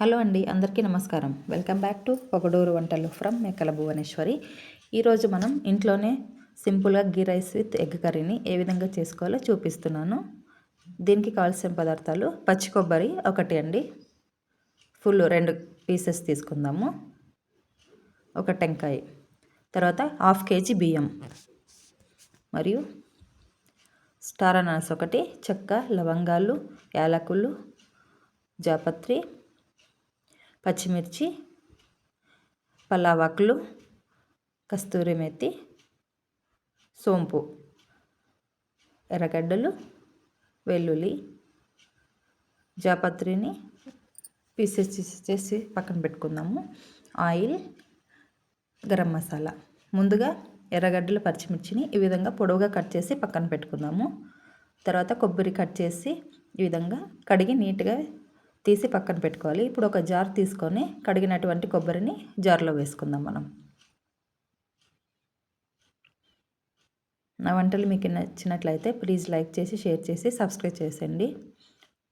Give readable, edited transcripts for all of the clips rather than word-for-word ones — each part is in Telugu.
హలో అండి, అందరికీ నమస్కారం. వెల్కమ్ బ్యాక్ టు పొగడూరు వంటలు ఫ్రమ్ మేకల భువనేశ్వరి. ఈరోజు మనం ఇంట్లోనే సింపుల్గా గీ రైస్ విత్ ఎగ్ కర్రీని ఏ విధంగా చేసుకోవాలో చూపిస్తున్నాను. దీనికి కావాల్సిన పదార్థాలు: పచ్చి కొబ్బరి ఒకటి అండి, ఫుల్ 2 పీసెస్ తీసుకుందాము, ఒక టెంకాయ, తర్వాత 1/2 కేజీ బియ్యం, మరియు స్టార్ అనాస్ ఒకటి, చెక్క, లవంగాలు, యాలకులు, జాపత్రి, పచ్చిమిర్చి, పలావాకులు, కస్తూరి మెత్తి, సోంపు, ఎర్రగడ్డలు, వెల్లుల్లి, జాపత్రిని పీసెస్ చేసి పక్కన పెట్టుకుందాము. ఆయిల్, గరం మసాలా. ముందుగా ఎర్రగడ్డలు, పచ్చిమిర్చిని ఈ విధంగా పొడవుగా కట్ చేసి పక్కన పెట్టుకుందాము. తర్వాత కొబ్బరి కట్ చేసి ఈ విధంగా కడిగి నీట్గా తీసి పక్కన పెట్టుకోవాలి. ఇప్పుడు ఒక జార్ తీసుకొని కడిగినటువంటి కొబ్బరిని జార్లో వేసుకుందాం మనం. నా వంటలు మీకు నచ్చినట్లయితే ప్లీజ్ లైక్ చేసి, షేర్ చేసి, సబ్స్క్రైబ్ చేసేయండి.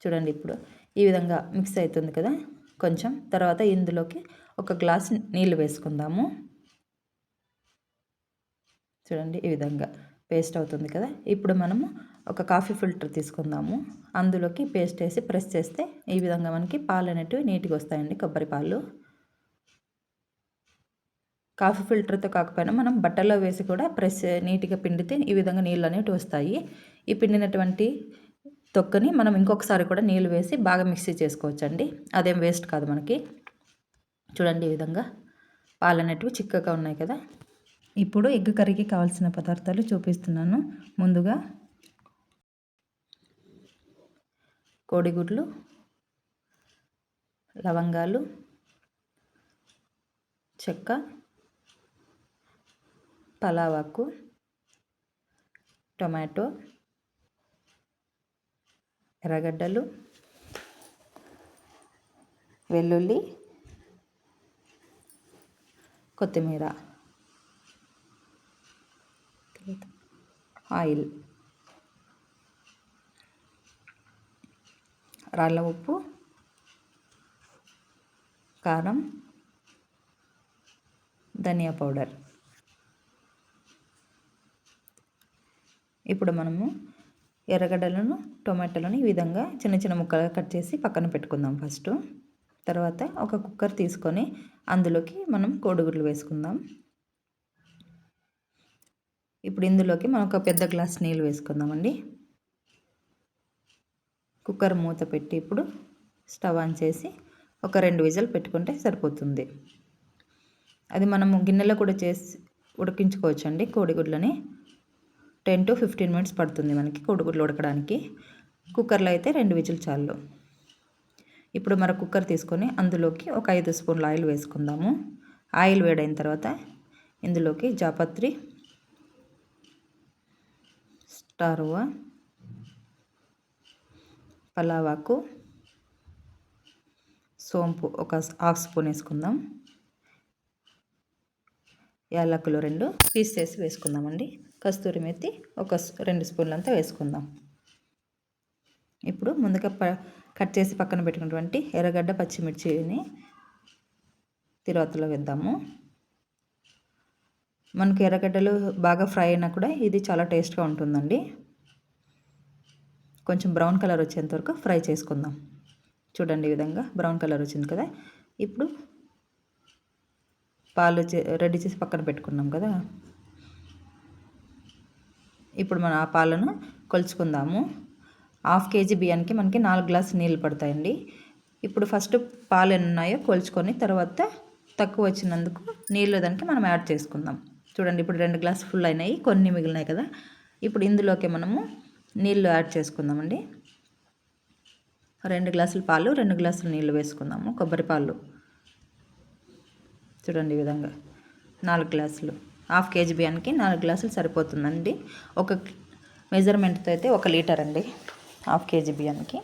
చూడండి, ఇప్పుడు ఈ విధంగా మిక్స్ అవుతుంది కదా కొంచెం. తర్వాత ఇందులోకి ఒక గ్లాస్ నీళ్ళు వేసుకుందాము. చూడండి, ఈ విధంగా పేస్ట్ అవుతుంది కదా. ఇప్పుడు మనము ఒక కాఫీ ఫిల్టర్ తీసుకుందాము. అందులోకి పేస్ట్ వేసి ప్రెస్ చేస్తే ఈ విధంగా మనకి పాలు అనేటివి నీట్గా వస్తాయండి, కొబ్బరి పాలు. కాఫీ ఫిల్టర్తో కాకపోయినా మనం బట్టల్లో వేసి కూడా ప్రెస్ నీట్గా పిండితే ఈ విధంగా నీళ్ళు అనేవి వస్తాయి. ఈ పిండినటువంటి తొక్కని మనం ఇంకొకసారి కూడా నీళ్ళు వేసి బాగా మిక్సీ చేసుకోవచ్చండి. అదేం వేస్ట్ కాదు మనకి. చూడండి, ఈ విధంగా పాలు అనేటివి చిక్కగా ఉన్నాయి కదా. ఇప్పుడు ఎగ్ కర్రీకి కావాల్సిన పదార్థాలు చూపిస్తున్నాను. ముందుగా కోడిగుడ్లు, లవంగాలు, చెక్క, పలావాకు, టొమాటో, ఎర్రగడ్డలు, వెల్లుల్లి, కొత్తిమీర, ఆయిల్, రాళ్ళ ఉప్పు, కారం, ధనియా పౌడర్. ఇప్పుడు మనము ఎర్రగడ్డలను, టొమాటోలను ఈ విధంగా చిన్న చిన్న ముక్కలుగా కట్ చేసి పక్కన పెట్టుకుందాం ఫస్ట్. తర్వాత ఒక కుక్కర్ తీసుకొని అందులోకి మనం కోడిగుడ్లు వేసుకుందాం. ఇప్పుడు ఇందులోకి మనం ఒక పెద్ద గ్లాస్ నీళ్ళు వేసుకుందామండి. కుక్కర్ మూత పెట్టి ఇప్పుడు స్టవ్ ఆన్ చేసి ఒక 2 విజిల్ పెట్టుకుంటే సరిపోతుంది. అది మనము గిన్నెలో కూడా చేసి ఉడికించుకోవచ్చు అండి. కోడిగుడ్లని 10 to 15 minutes పడుతుంది మనకి కోడిగుడ్లు ఉడకడానికి. కుక్కర్లో అయితే 2 విజిల్ చాలు. ఇప్పుడు మన కుక్కర్ తీసుకొని అందులోకి ఒక 5 స్పూన్ల ఆయిల్ వేసుకుందాము. ఆయిల్ వేడైన తర్వాత ఇందులోకి జాపత్రి, స్టారువ, పలావాకు, సోంపు ఒక 1/2 స్పూన్ వేసుకుందాం. యాలకులు 2 పీస్ చేసి వేసుకుందామండి. కస్తూరి మెత్తి ఒక 2 స్పూన్లంతా వేసుకుందాం. ఇప్పుడు ముందుగా కట్ చేసి పక్కన పెట్టుకున్నటువంటి ఎర్రగడ్డ, పచ్చిమిర్చిని తిరువాతలో వేద్దాము. మనకి ఎర్రగడ్డలు బాగా ఫ్రై అయినా కూడా ఇది చాలా టేస్ట్గా ఉంటుందండి. కొంచెం బ్రౌన్ కలర్ వచ్చేంత వరకు ఫ్రై చేసుకుందాం. చూడండి, ఈ విధంగా బ్రౌన్ కలర్ వచ్చింది కదా. ఇప్పుడు పాలు రెడీ చేసి పక్కన పెట్టుకున్నాం కదా. ఇప్పుడు మనం ఆ పాలను కొలుచుకుందాము. 1/2 కేజీ బియ్యానికి మనకి 4 గ్లాసులు నీళ్ళు పడతాయండి. ఇప్పుడు ఫస్ట్ పాలు ఎన్ని ఉన్నాయో కొలుచుకొని తర్వాత తక్కువ వచ్చినందుకు నీళ్ళు దానికి మనం యాడ్ చేసుకుందాం. చూడండి, ఇప్పుడు 2 గ్లాసులు ఫుల్ అయినాయి, కొన్ని మిగిలినాయి కదా. ఇప్పుడు ఇందులోకి మనము నీళ్ళు యాడ్ చేసుకుందామండి. 2 గ్లాసుల పాలు, 2 గ్లాసులు నీళ్ళు వేసుకుందాము. కొబ్బరి పాలు చూడండి, ఈ విధంగా 4 గ్లాసులు. 1/2 కేజీ బియ్యానికి 4 గ్లాసులు సరిపోతుందండి. ఒక మెజర్మెంట్తో అయితే 1 లీటర్ అండి 1/2 కేజీ బియ్యానికి.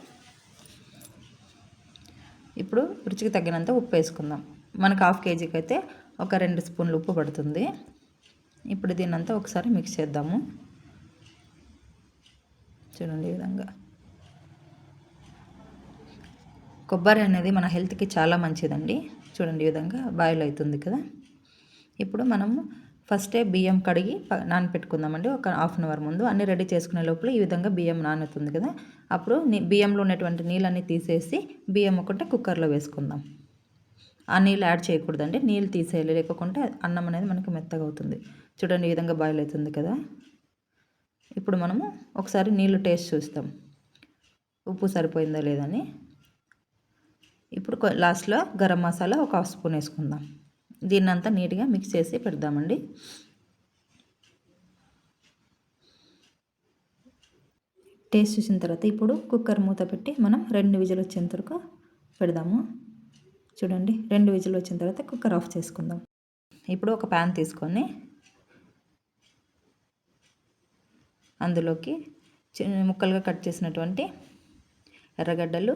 ఇప్పుడు రుచికి తగినంత ఉప్పు వేసుకుందాం. మనకు 1/2 కేజీకి అయితే ఒక 2 స్పూన్లు ఉప్పు పడుతుంది. ఇప్పుడు దీన్నంతా ఒకసారి మిక్స్ చేద్దాము. చూడండి, ఈ విధంగా కొబ్బరి అనేది మన హెల్త్కి చాలా మంచిదండి. చూడండి ఈ విధంగా బాయిల్ అవుతుంది కదా. ఇప్పుడు మనము ఫస్టే బియ్యం కడిగి నానపెట్టుకుందామండి. ఒక హాఫ్ అన్ అవర్ ముందు అన్నీ రెడీ చేసుకునే లోపల ఈ విధంగా బియ్యం నానుతుంది కదా. అప్పుడు బియ్యంలో ఉన్నటువంటి నీళ్ళన్నీ తీసేసి బియ్యం ఒకటే కుక్కర్లో వేసుకుందాం. ఆ నీళ్ళు యాడ్ చేయకూడదండి, నీళ్ళు తీసేయాలి, లేకుంటే అన్నం అనేది మనకి మెత్తగా అవుతుంది. చూడండి ఈ విధంగా బాయిల్ అవుతుంది కదా. ఇప్పుడు మనము ఒకసారి నీళ్ళు టేస్ట్ చూస్తాం, ఉప్పు సరిపోయిందా లేదని. ఇప్పుడు లాస్ట్లో గరం మసాలా ఒక హాఫ్ స్పూన్ వేసుకుందాం. దీన్నంతా నీట్గా మిక్స్ చేసి పెడదామండి. టేస్ట్ చూసిన తర్వాత ఇప్పుడు కుక్కర్ మూత పెట్టి మనం 2 విజిల్ వచ్చేంత వరకు పెడదాము. చూడండి 2 విజిల్ వచ్చిన తర్వాత కుక్కర్ ఆఫ్ చేసుకుందాం. ఇప్పుడు ఒక ప్యాన్ తీసుకొని అందులోకి ముక్కలుగా కట్ చేసినటువంటి ఎర్రగడ్డలు,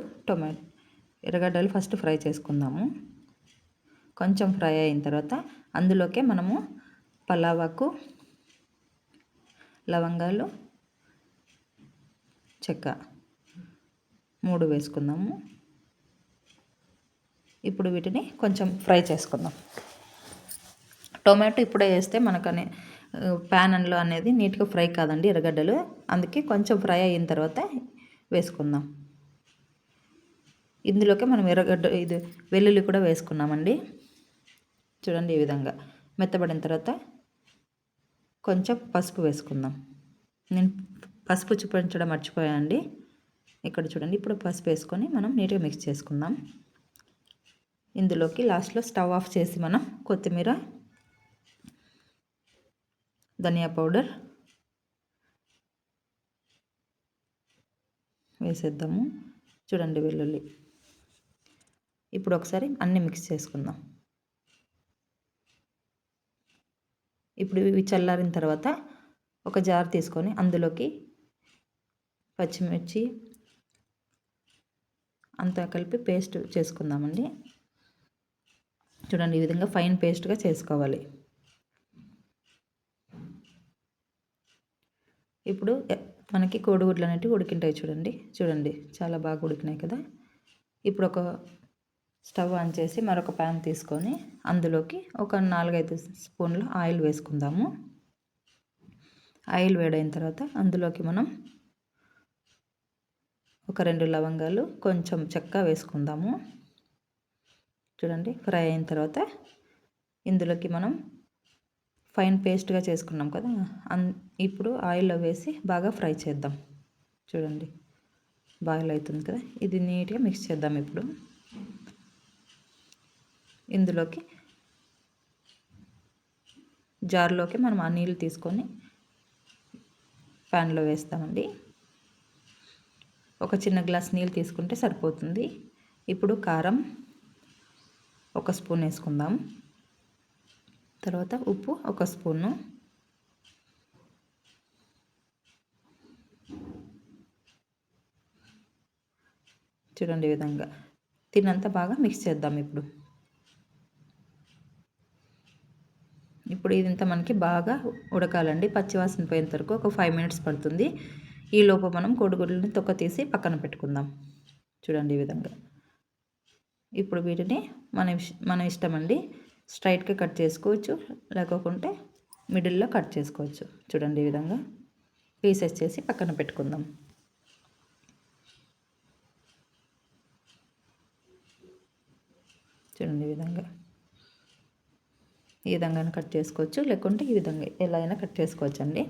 ఎర్రగడ్డలు ఫస్ట్ ఫ్రై చేసుకుందాము. కొంచెం ఫ్రై అయిన తర్వాత అందులోకే మనము పలావాకు, లవంగాలు, చెక్క 3 వేసుకుందాము. ఇప్పుడు వీటిని కొంచెం ఫ్రై చేసుకుందాం. టొమాటో ఇప్పుడే వేస్తే మనకనే ప్యాన్లో అనేది నీట్గా ఫ్రై కాదండి ఎర్రగడ్డలు, అందుకే కొంచెం ఫ్రై అయిన తర్వాత వేసుకుందాం. ఇందులోకి మనం ఇది వెల్లుల్లి కూడా వేసుకున్నామండి. చూడండి ఈ విధంగా మెత్తబడిన తర్వాత కొంచెం పసుపు వేసుకుందాం. నేను పసుపు చూపించడం మర్చిపోయానండి. ఇక్కడ చూడండి, ఇప్పుడు పసుపు వేసుకొని మనం నీట్గా మిక్స్ చేసుకుందాం. ఇందులోకి లాస్ట్లో స్టవ్ ఆఫ్ చేసి మనం కొత్తిమీర, ధనియా పౌడర్ వేసేద్దాము. చూడండి వెల్లుల్లి. ఇప్పుడు ఒకసారి అన్నీ మిక్స్ చేసుకుందాం. ఇప్పుడు ఇవి చల్లారిన తర్వాత ఒక జార్ తీసుకొని అందులోకి పచ్చిమిర్చి అంతా కలిపి పేస్ట్ చేసుకుందామండి. చూడండి ఈ విధంగా ఫైన్ పేస్ట్గా చేసుకోవాలి. ఇప్పుడు మనకి కోడిగుడ్లు అనేవి ఉడికింటాయి చూడండి చాలా బాగా ఉడికినాయి కదా. ఇప్పుడు ఒక స్టవ్ ఆన్ చేసి మరొక ప్యాన్ తీసుకొని అందులోకి ఒక 4-5 స్పూన్ల ఆయిల్ వేసుకుందాము. ఆయిల్ వేడైన తర్వాత అందులోకి మనం ఒక 2 లవంగాలు, కొంచెం చెక్క వేసుకుందాము. చూడండి ఫ్రై అయిన తర్వాత ఇందులోకి మనం ఫైన్ పేస్ట్గా చేసుకున్నాం కదా, ఇప్పుడు ఆయిల్లో వేసి బాగా ఫ్రై చేద్దాం. చూడండి బాయిల్ అవుతుంది కదా, ఇది నీట్గా మిక్స్ చేద్దాం. ఇప్పుడు ఇందులోకి జార్లోకి మనం ఆ నీళ్ళు తీసుకొని ప్యాన్లో వేస్తామండి. ఒక చిన్న గ్లాస్ నీళ్ళు తీసుకుంటే సరిపోతుంది. ఇప్పుడు కారం 1 స్పూన్ వేసుకుందాం. తర్వాత ఉప్పు 1 స్పూను, చూడండి ఈ విధంగా తిన్నంత బాగా మిక్స్ చేద్దాం. ఇప్పుడు ఇదంతా మనకి బాగా ఉడకాలండి. పచ్చివాసన పోయేంత వరకు ఒక 5 మినిట్స్ పడుతుంది. ఈలోపు మనం కోడిగుడ్లని తొక్క తీసి పక్కన పెట్టుకుందాం. చూడండి ఈ విధంగా. ఇప్పుడు వీటిని మన ఇష్టం అండి, స్ట్రైట్గా కట్ చేసుకోవచ్చు, లేకుంటే మిడిల్లో కట్ చేసుకోవచ్చు. చూడండి ఈ విధంగా పీసెస్ చేసి పక్కన పెట్టుకుందాం. చూడండి ఈ విధంగా కట్ చేసుకోవచ్చు, లేకుంటే ఈ విధంగా ఎలా అయినా కట్ చేసుకోవచ్చు అండి.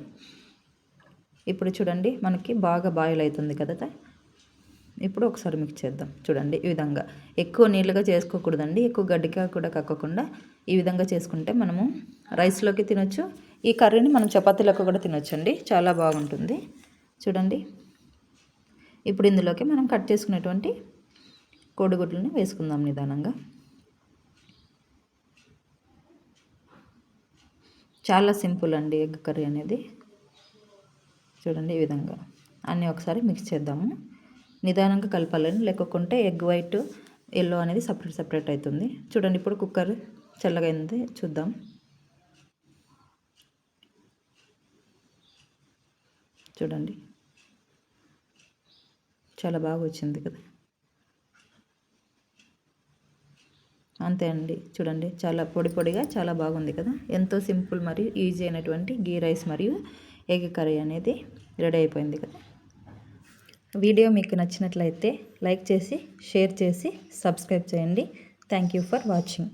ఇప్పుడు చూడండి మనకి బాగా బాయిల్ అవుతుంది కదా. ఇప్పుడు ఒకసారి మిక్స్ చేద్దాం. చూడండి ఈ విధంగా ఎక్కువ నీళ్ళుగా చేసుకోకూడదండి, ఎక్కువ గడ్డిగా కూడా కక్కకుండా ఈ విధంగా చేసుకుంటే మనము రైస్లోకి తినొచ్చు. ఈ కర్రీని మనం చపాతీలకు కూడా తినొచ్చు అండి, చాలా బాగుంటుంది. చూడండి ఇప్పుడు ఇందులోకి మనం కట్ చేసుకునేటువంటి కోడిగుడ్లని వేసుకుందాం నిదానంగా. చాలా సింపుల్ అండి ఎగ్ కర్రీ అనేది. చూడండి ఈ విధంగా అన్నీ ఒకసారి మిక్స్ చేద్దాము. నిదానంగా కలపాలని, లేకుంటే ఎగ్ వైట్ ఎల్లో అనేది సపరేట్ అవుతుంది. చూడండి ఇప్పుడు కుక్కర్ చల్లగా అయింది, చూద్దాం. చూడండి చాలా బాగా వచ్చింది కదా. అంతే అండి, చూడండి చాలా పొడి పొడిగా చాలా బాగుంది కదా. ఎంతో సింపుల్ మరియు ఈజీ అయినటువంటి గీ రైస్ మరియు ఎగ్ కర్రీ అనేది రెడీ అయిపోయింది కదా. వీడియో మీకు నచ్చినట్లయితే లైక్ చేసి షేర్ చేసి సబ్స్క్రైబ్ చేయండి. Thank you for watching.